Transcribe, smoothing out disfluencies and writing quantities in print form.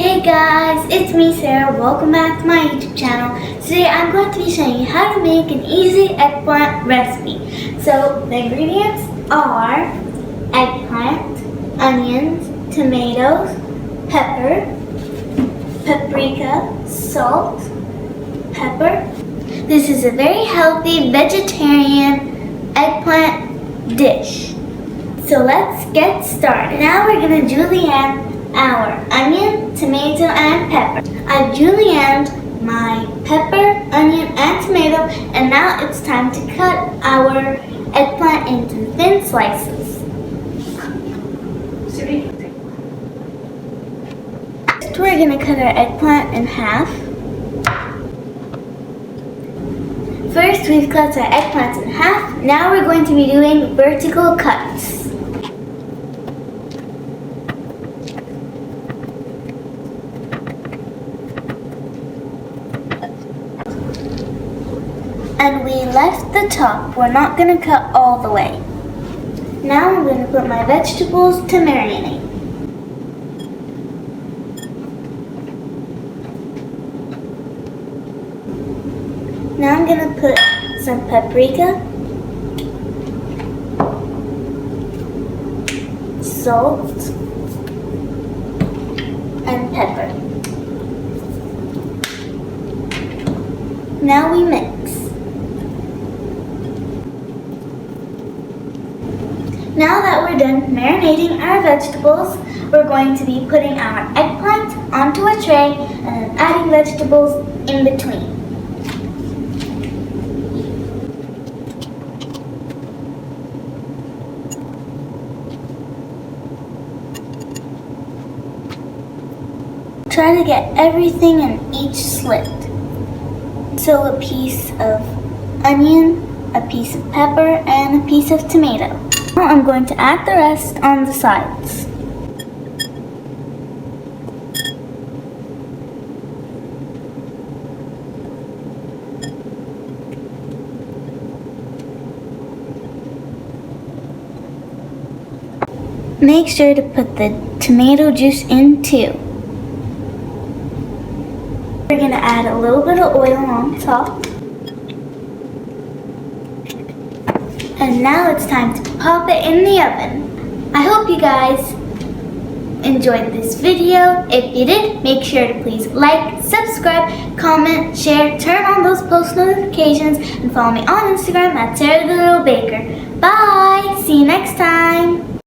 Hey guys, it's me Sarah. Welcome back to my YouTube channel. Today I'm going to be showing you how to make an easy eggplant recipe. So the ingredients are eggplant, onions, tomatoes, pepper, paprika, salt, pepper. This is a very healthy vegetarian eggplant dish. So let's get started. Now we're going to julienne our onion, tomato, and pepper. I've julienned my pepper, onion, and tomato, and now it's time to cut our eggplant into thin slices. First, we're going to cut our eggplant in half. First, we've cut our eggplants in half. Now we're going to be doing vertical cuts. And we left the top. We're not going to cut all the way. Now I'm going to put my vegetables to marinate. Now I'm going to put some paprika, salt, and pepper. Now we mix. Now that we're done marinating our vegetables, we're going to be putting our eggplant onto a tray and then adding vegetables in between. Try to get everything in each slit. So a piece of onion, a piece of pepper, and a piece of tomato. Now I'm going to add the rest on the sides. Make sure to put the tomato juice in too. We're going to add a little bit of oil on top. And now it's time to pop it in the oven. I hope you guys enjoyed this video. If you did, make sure to please like, subscribe, comment, share, turn on those post notifications, and follow me on Instagram at Sarah the Little Baker. Bye! See you next time!